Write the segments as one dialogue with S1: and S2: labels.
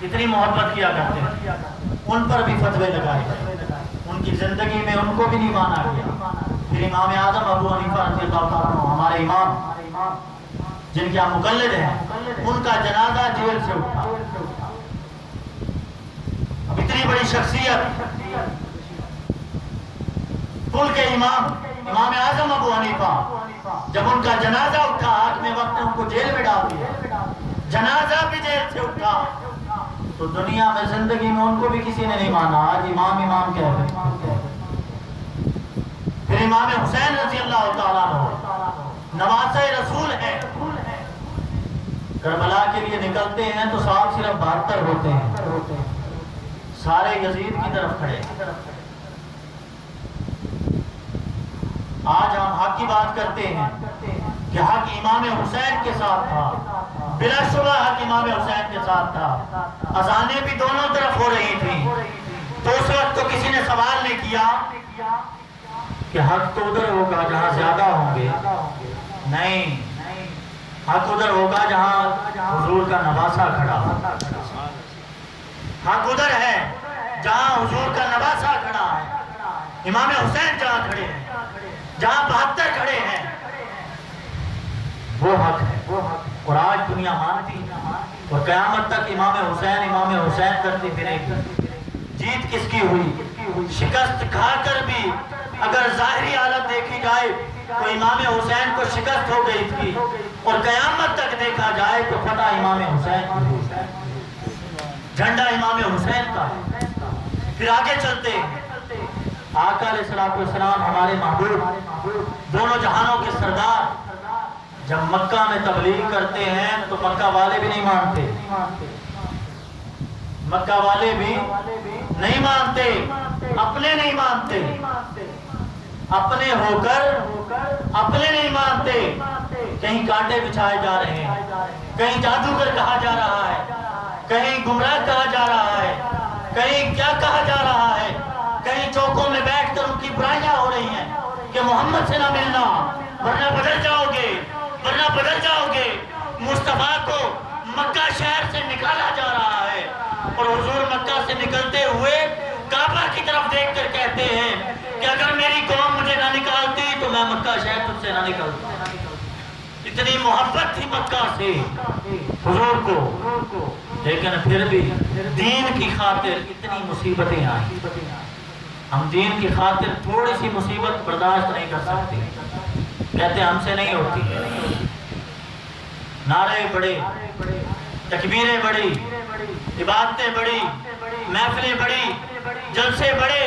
S1: اتنی محبت کیا کرتے ہیں، ان پر بھی فتوے لگائے گئے، ان کی زندگی میں ان کو بھی نہیں مانا گیا۔ پھر امام اعظم ابو حنیفہ رضی اللہ تعالیٰ عنہ، ہمارے امام جن کے ہم مقلد ہیں، ان کا جنازہ جیل سے اٹھا۔ اب اتنی بڑی شخصیت، کل کے امام اعظم ابو حنیفہ، جب ان کا جنازہ اٹھا، حاکم وقت نے ان کو جیل میں ڈال دیا، جنازہ بھی جیل سے اٹھا، تو دنیا میں زندگی میں ان کو بھی کسی نے نہیں مانا، آج امام کہہ رہے۔ پھر امام حسین رضی اللہ تعالیٰ عنہ نواسہ رسول ہیں، کربلا کے لیے نکلتے ہیں تو صاحب صرف 72 ہوتے ہیں، سارے یزید کی طرف کھڑے۔ آج ہم حق کی بات کرتے ہیں کہ حق امام حسین کے ساتھ تھا، بلا شبہ حق امام حسین کے ساتھ تھا، اذانیں بھی دونوں طرف ہو رہی تھیں، تو اس وقت تو کسی نے سوال نہیں کیا کہ حق تو ادھر ہوگا جہاں زیادہ ہوں گے، نہیں، حق ادھر ہوگا جہاں حضور کا نواسہ کھڑا، حق ادھر ہے جہاں حضور کا نواسہ کھڑا ہے، امام حسین جہاں کھڑے ہیں، جہاں 72 کھڑے ہیں، وہ حق ہے، اور آج دنیا مانتی اور قیامت تک امام حسین کرتی پھرے گی۔ جیت کس کی ہوئی؟ شکست کھا کر بھی اگر ظاہری حالت دیکھی جائے تو امام حسین کو شکست ہو گئی تھی، اور قیامت تک دیکھا جائے تو فتح امام حسین کی ہوئی، جھنڈا امام حسین کا ہے۔ پھر آگے چلتے ہیں، آقا علیہ السلام ہمارے محبوب، دونوں جہانوں کے سردار، جب مکہ میں تبلیغ کرتے ہیں تو مکہ والے بھی نہیں مانتے، مکہ والے بھی نہیں مانتے، اپنے نہیں مانتے، اپنے ہو کر اپنے نہیں مانتے، کہیں کانٹے بچھائے جا رہے ہیں، کہیں جادوگر کہا جا رہا ہے، کہیں گمراہ کہا جا رہا ہے، کہیں کیا کہا جا رہا ہے، کہیں چوکوں میں بیٹھ کر ان کی برائیاں ہو رہی ہیں کہ محمد سے نہ ملنا ورنہ بدل جاؤ گے، مصطفیٰ کو مکہ شہر سے نکالا جا رہا ہے، اور حضور مکہ سے نکلتے ہوئے کعبہ کی طرف دیکھ کر کہتے ہیں کہ اگر میری قوم مجھے نہ نکالتی تو میں مکہ شہر تجھ سے نہ نکلتا۔ اتنی محبت تھی مکہ سے حضور کو، لیکن پھر بھی دین کی خاطر اتنی مصیبتیں آئیں، ہم دین کی خاطر تھوڑی سی مصیبت برداشت نہیں کر سکتے، کہتے ہم سے نہیں ہوتی، نعرے بڑے، تکبیریں بڑی، عبادتیں بڑی، محفلیں بڑی، جلسے بڑے،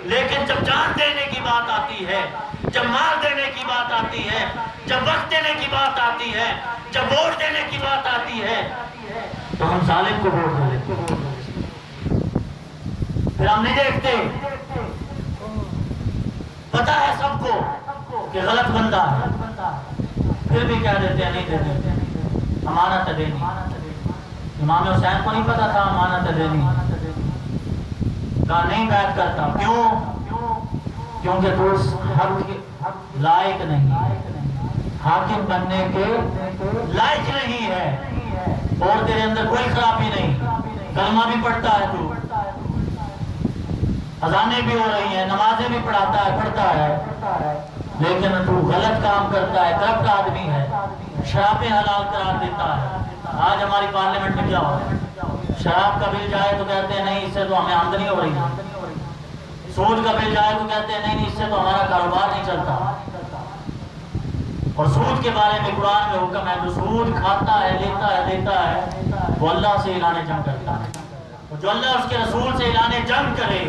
S1: لیکن جب جان دینے کی بات آتی ہے، جب مال دینے کی بات آتی ہے، جب وقت دینے کی بات آتی ہے، جب ووٹ دینے کی بات آتی ہے تو ہم ظالم کو ووٹ دے دیتے، پھر ہم نہیں دیکھتے، پتا ہے سب کو کہ غلط بندہ ہے، پھر بھی کہہ دیتے ہیں نہیں دیتے، امانت دینی۔ امام حسین کو نہیں پتا تھا امانت دینی، کہا نہیں بیعت کرتا، کیونکہ تو اس حق کے لائق نہیں، حاکم بننے کے لائق نہیں ہے، اور تیرے اندر کوئی خرابی نہیں، کلمہ بھی پڑھتا ہے تو، اذانیں بھی ہو رہی ہیں، نمازیں بھی پڑھتا ہے، لیکن تو غلط کام کرتا ہے، کرپٹ آدمی ہے، شرابیں حلال قرار دیتا ہے۔ آج ہماری پارلیمنٹ میں کیا ہو رہا ہے؟ شراب کا بل جائے تو کہتے ہیں نہیں، اس سے تو ہمیں آمدنی ہو رہی ہے، سود کا بل جائے تو کہتے ہیں نہیں، اس سے تو ہمارا کاروبار نہیں چلتا، اور سود کے بارے میں قرآن میں حکم ہے جو سود کھاتا ہے، لیتا ہے وہ اللہ سے اعلان جنگ کرتا ہے، اور جو اللہ اس کے رسول سے اعلان جنگ کرے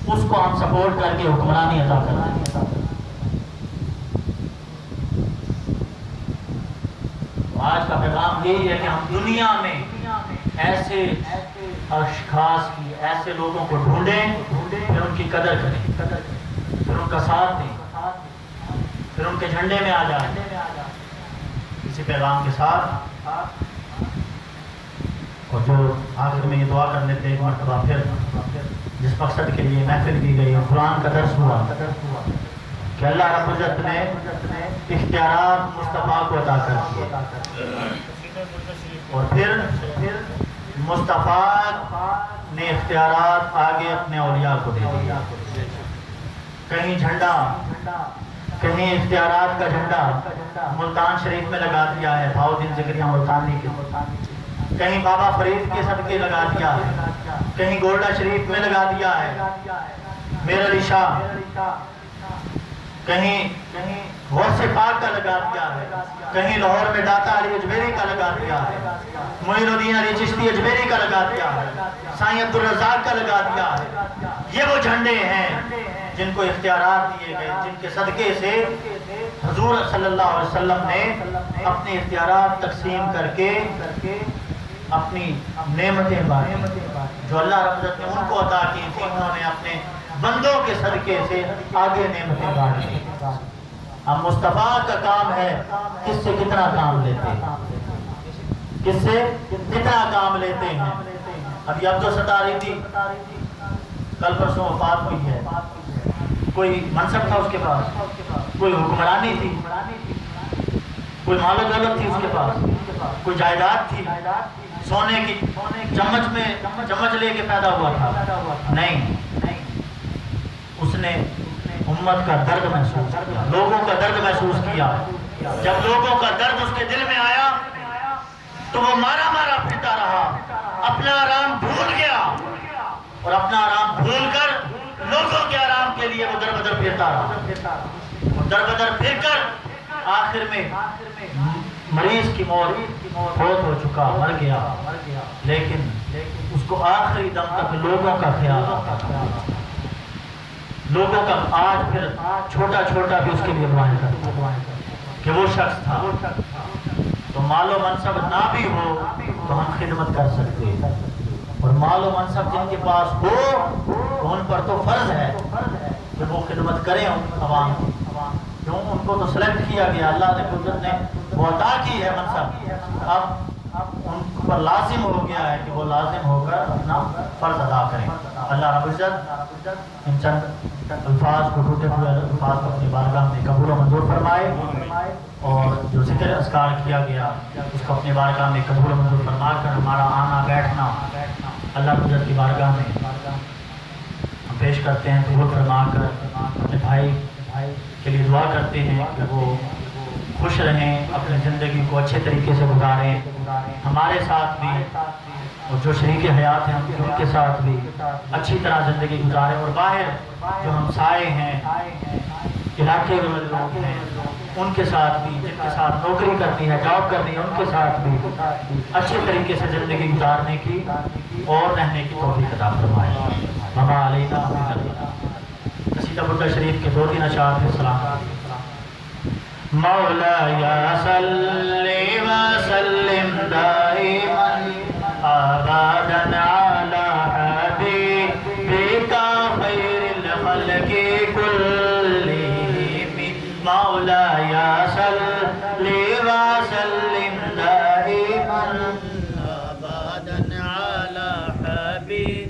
S1: اس کو ہم سپورٹ کر کے حکمرانی عطا کرتے ہیں۔ آج کا پیغام یہی ہے کہ ہم دنیا میں ایسے اشخاص کی، ایسے لوگوں کو ڈھونڈیں، پھر ان کی قدر کریں، پھر ان کا ساتھ دیں، پھر ان کے جھنڈے میں آ جائیں۔ اسی پیغام کے ساتھ اور جو آخر میں یہ دعا کر لیتے ایک مرتبہ پھر، جس مقصد کے لیے محفل کی گئی، قرآن کا درس ہوا کہ اللہ رب العزت نے اختیارات مصطفیٰ کو عطا کر دیے، اور پھر مصطفیٰ نے اختیارات آگے اپنے اولیاء کو دے دیا. کہیں جھنڈا، کہیں اختیارات کا جھنڈا ملتان شریف میں لگا دیا ہے بہاؤالدین زکریا ملتانی کے، کہیں بابا فرید کے صدقے لگا دیا ہے، کہیں گولڈا شریف میں لگا دیا ہے میر علی شاہ، کہیں غوث پاک کا لگا دیا ہے، کہیں لاہور میں داتا علی اجمیری کا لگا دیا ہے، معین الدین علی چشتی اجمیری کا لگا دیا ہے، سائیں عبدالرزاق کا لگا دیا ہے. یہ وہ جھنڈے ہیں جن کو اختیارات دیے گئے، جن کے صدقے سے حضور صلی اللہ علیہ وسلم نے اپنے اختیارات تقسیم کر کے اپنی نعمتیں بانٹی. جو اللہ رب العزت نے ان کو عطا کی تھی، انہوں نے اپنے بندوں کے صدقے سے آگے نعمتیں بانٹی. اب مصطفیٰ کا کام ہے کس سے کتنا کام لیتے ہیں، کس سے کتنا کام لیتے ہیں. ابھی عبد الستار تھی، کل پرسوں وفات ہوئی ہے. کوئی منصب تھا اس کے پاس، کوئی حکمرانی تھی، کوئی مال و دولت تھی اس کے پاس، کوئی جائیداد تھی، سونے کی چمچ میں چمچ لے کے پیدا ہوا تھا. نہیں، اس نے امت کا درد محسوس کیا، لوگوں کا درد محسوس کیا. جب لوگوں کا درد اس کے دل میں آیا تو وہ مارا مارا پھرتا رہا، اپنا آرام بھول گیا اور اپنا آرام بھول کر لوگوں کے آرام کے لیے وہ در بدر پھرتا رہا. در بدر پھر کر آخر میں مریض کی موت بہت ہو چکا، مر گیا، لیکن اس کو آخری دم تک لوگوں کا خیال آتا تھا. لوگوں کا آج پھر چھوٹا چھوٹا بھی اس کے لیے دعائیں کرتا کہ وہ شخص تھا. تو مال و منصب نہ بھی ہو تو ہم خدمت کر سکتے ہیں، اور مال و منصب جن کے پاس ہو تو ان پر تو فرض ہے کہ وہ خدمت کریں عوام کی. کیوں؟ ان کو تو سلیکٹ کیا گیا، اللہ نے قدرت نے وہ عطا کی ہے منصب. اب ان پر لازم ہو گیا ہے کہ وہ لازم ہو کر اپنا فرض ادا کریں. اللہ رب العزت ان چند الفاظ کو، ٹوٹے ہوئے الفاظ کو اپنی بارگاہ میں قبول و منظور فرمائے، اور جو ذکر اذکار کیا گیا اس کو اپنی بارگاہ میں قبول و منظور فرما کر ہمارا آنا بیٹھنا اللہ رب العزت کی بارگاہ میں ہم پیش کرتے ہیں. قبول فرما کر اپنے بھائی کے لیے دعا کرتے ہیں کہ وہ خوش رہیں، اپنی زندگی کو اچھے طریقے سے گزاریں، ہمارے ساتھ بھی اور جو شریک حیات ہیں ان کے ساتھ بھی اچھی طرح زندگی گزاریں، اور باہر جو ہمسائے ہیں، علاقے میں لوگ ہیں، ان کے ساتھ بھی، جن کے ساتھ نوکری کرنی ہے، جاب کرنی ہے، ان کے ساتھ بھی اچھے طریقے سے زندگی گزارنے کی اور رہنے کی توفیق عطا فرمائے. وما علینا الا البلاغ. قصیدہ بردہ شریف کے 2-3 اشعار میں سلام. مولایا صلی وسلم دائما ابدا علی حبیبک خیر الخلق کلہم. مولایا صلی